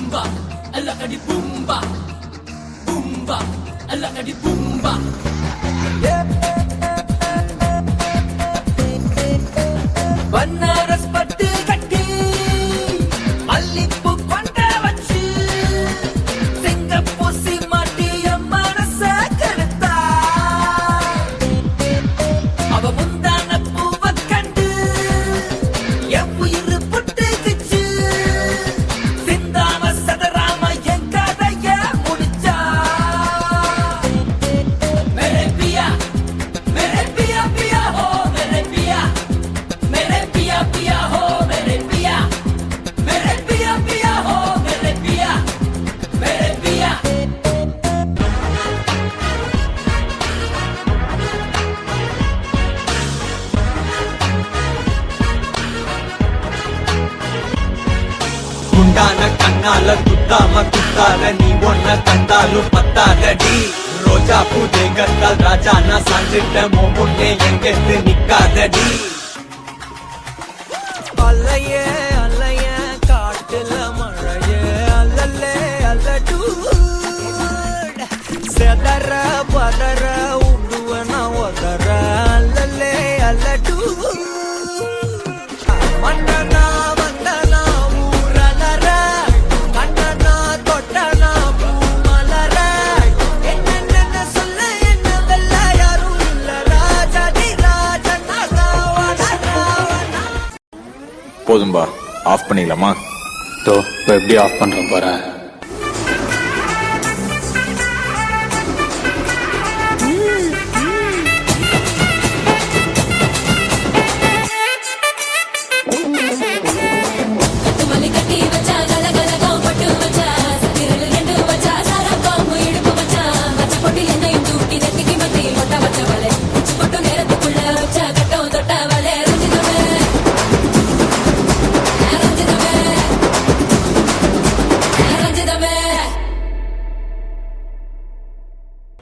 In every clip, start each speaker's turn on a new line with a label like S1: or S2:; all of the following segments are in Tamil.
S1: bumba, alla kadi bumba, bumba, alla kadi bumba. Banaras பட்டு கட்டி மல்லிப்பூ கொண்ட வச்சு சிங்க பூசி மாட்டிய மனச கருத்தா அவ முந்தான பூவ கண்டு என் உயிர் புட்டுக்குச்சு சிந்தாம சதராம என் கதைய முடிச்சா மேரே பியா பியா ஹோ மேரே பியா पिया हो मेरे पिया हो मेरे पिया குண்டான கண்ணால குத்தாம குத்தால நீ ஒன்ன கண்டாலும் பத்தாதடி ரோஜா பூ தேகத்தால் ராஜா நான் சாஞ்சிட்ட முன்னே எங்கெத்து நிக்காதடி அல்லையே அல்லையே காட்டுல மழையே அல்லல்லே அல்லடூ செதற பதற உடுவன ஒதற அல்லல்லே அல்லடூ மன்னனா வந்தனா ஊரலற கண்ணனா தொட்டனா பூமலற என்ன சொல்ல என்ன வெல்ல யாரும் இல்ல ராஜாதி ராஜனா ராவண
S2: போதும்பா, ஆஃப் பண்ணிக்கலாமா?
S3: இப்போ எப்படி ஆஃப் பண்றேன் பாரு.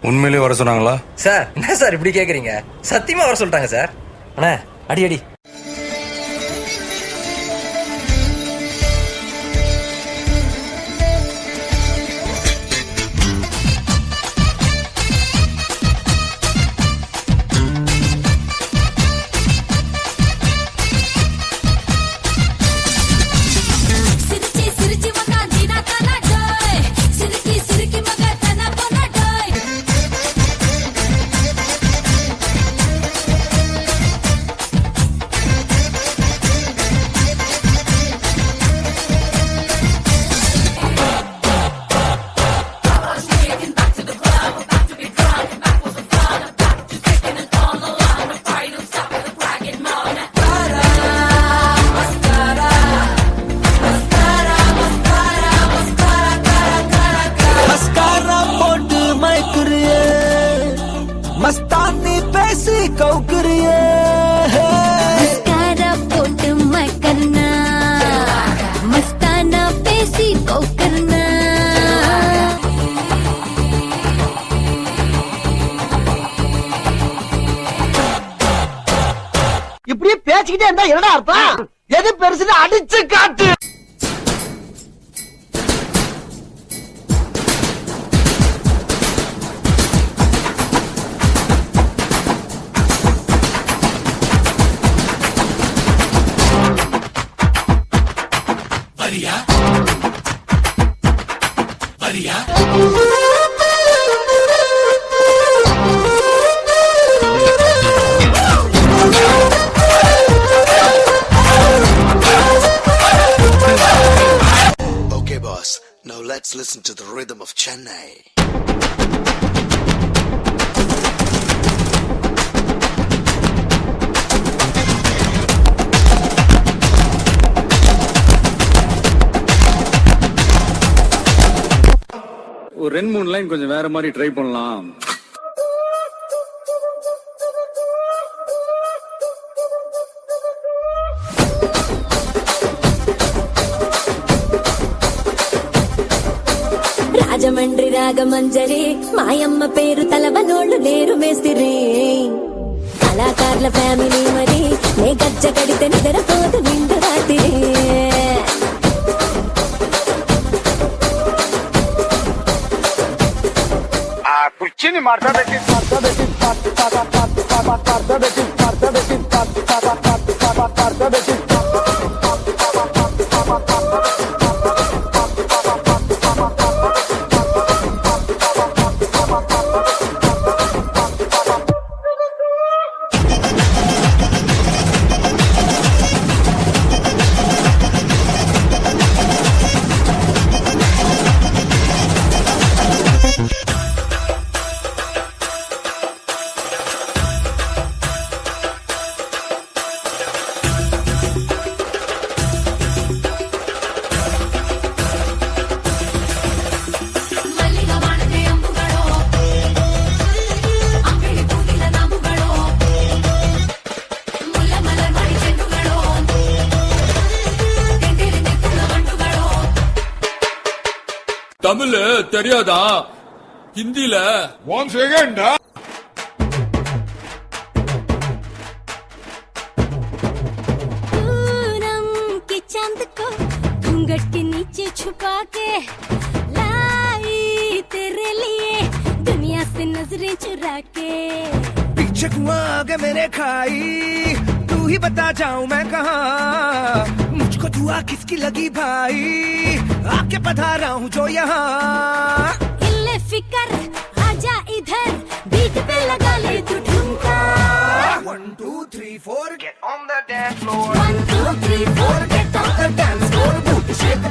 S4: உண்மையிலேயே வர சொன்னாங்களா
S5: சார்? என்ன சார் இப்படி கேக்குறீங்க? சத்தியமா வர சொல்லிட்டாங்க சார். அண்ணா அடி அடி.
S1: मस्तानी पैसी कौकरिए
S6: मस्कारा पोट मैं करना मस्ताना पैसी को करना
S7: இப்படியே பேசிக்கிட்டே இருந்தா என்னடா அர்த்தம்? எது பெருசுன்னு அடிச்சு காட்டு.
S8: Okay, boss. Now let's listen to the rhythm of Chennai.
S4: ஒரு 2-3 லைன் கொஞ்சம் வேற மாதிரி ட்ரை பண்ணலாம்.
S6: రాజమండ్రి రాగమంజరి మాయమ్మ పేరు తలవనోళ్ళు లేరు మేస్తిరి కళాకారుల ఫ్యామిలీ మరి నే గజ్జ కడితే నిద్రపోదు నిండు రాత్రి
S1: தமிழ் தெரியாதா? ஹிந்தில
S6: पूनम के चांद को घूंघट के नीचे छुपा के लाई तेरे लिए दुनिया से नजरें चुरा के
S7: पीछे कुआं आगे मैंने खाई तू ही बता जाऊं मैं कहाँ मुझको दुआ किसकी लगी भाई आके पधारा हूँ जो यहाँ
S6: इल्ले फिकर आजा इधर बीट पे लगा ले तू ठुमका
S7: 1 2 3 4 get on the dance floor
S6: 1 2 3 4
S7: get on the dance floor boot shake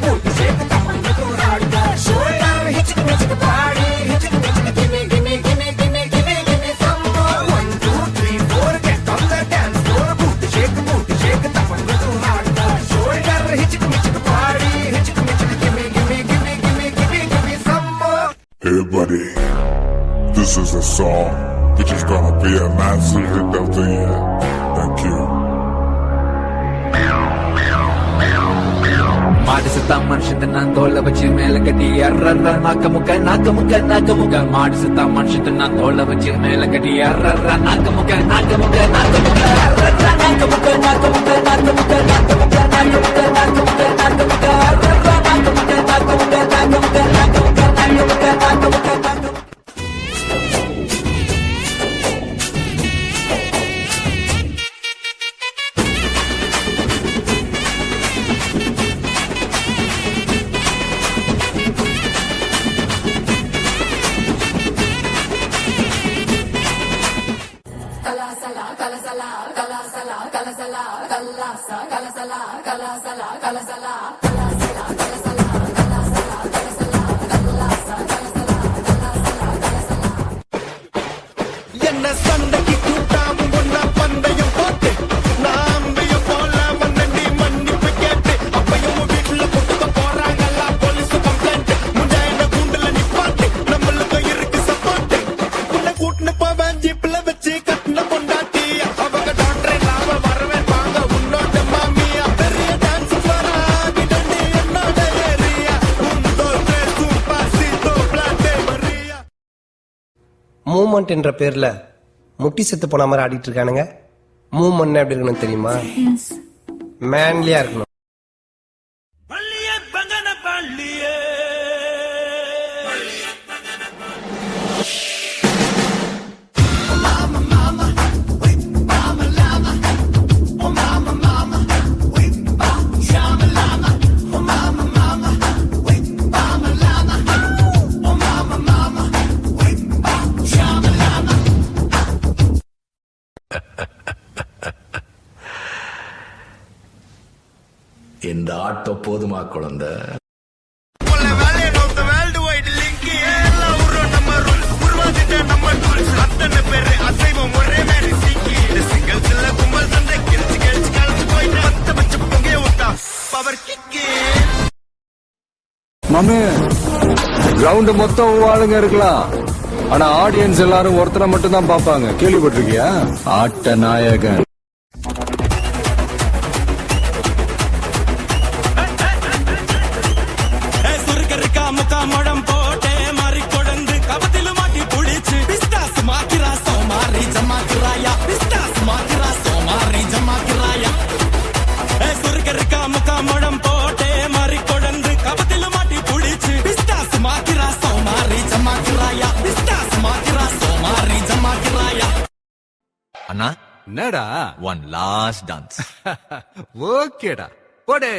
S7: tap on the hardcore shoulder hit the party hit the gimme gimme gimme gimme gimme gimme some more 1 2 3 4 get on the dance floor boot shake tap on the hardcore shoulder hit the party hit the gimme gimme gimme gimme gimme gimme some more.
S9: Hey buddy, this is a song which is gonna be a massive hit of the year. Thank you.
S10: மாடு சுத்தா மனுஷன் நான் தோலை வச்சு மேல கட்டி அர்ற நாக்க முக்க மாடு சுத்தா மனுஷன் நான் தோலை வச்சு மேல கட்டி அர்ற நாக்க முக்க
S7: என்ன சண்டைக்கு கூட்டாம ஒன்னா பந்தயம் போட்டு நான் போல மன்னி மன்னிப்பு கேட்டு அப்பையும் வீட்டுல போட்டுக்க போறாங்கல்ல போலீஸ் கம்ப்ளைண்ட் முன்னாடி கூண்டுல நிப்பாட்டு நம்மளுக்கு இருக்கு சப்போர்ட் உன்னை கூட்டுன்னு போவேன் ஜீப்ல வச்சு கட்டின பொண்டாட்டி அவங்க டாக்டர் இல்லாம வரவேன் வாங்க உன்னோட மாமியா பெரிய டான்ஸ் வராகிட்டே என்னோட ஏரியா மூமெண்ட் என்ற பேர்ல முட்டி செத்து போன மாதிரி ஆடிட்டு இருக்கானுங்க. மூமெண்ட் எப்படி இருக்கணும் தெரியுமா? மேன்லியா இருக்கணும்.
S10: இந்த ஆட்டோ போதுமா குழந்தை?
S4: மாமே கிரவுண்ட் மொத்தம் ஆளுங்க இருக்கலாம், ஆனா ஆடியன்ஸ் எல்லாரும் ஒருத்தரை மட்டும் தான் பாப்பாங்க. கேள்விப்பட்டிருக்கியா? ஆட்ட நாயகன்.
S1: முகம் போட்டே மறி கொடந்து கபத்தில மாட்டி புடிச்சு பிஸ்டாஸ் மாக்கிரா சோமாரி ஜமாக்கிராயா பிஸ்டாஸ் மாக்கிரா
S11: என்னடா
S2: ஒன் லாஸ்ட் டான்ஸ்
S11: ஓகேடா போடே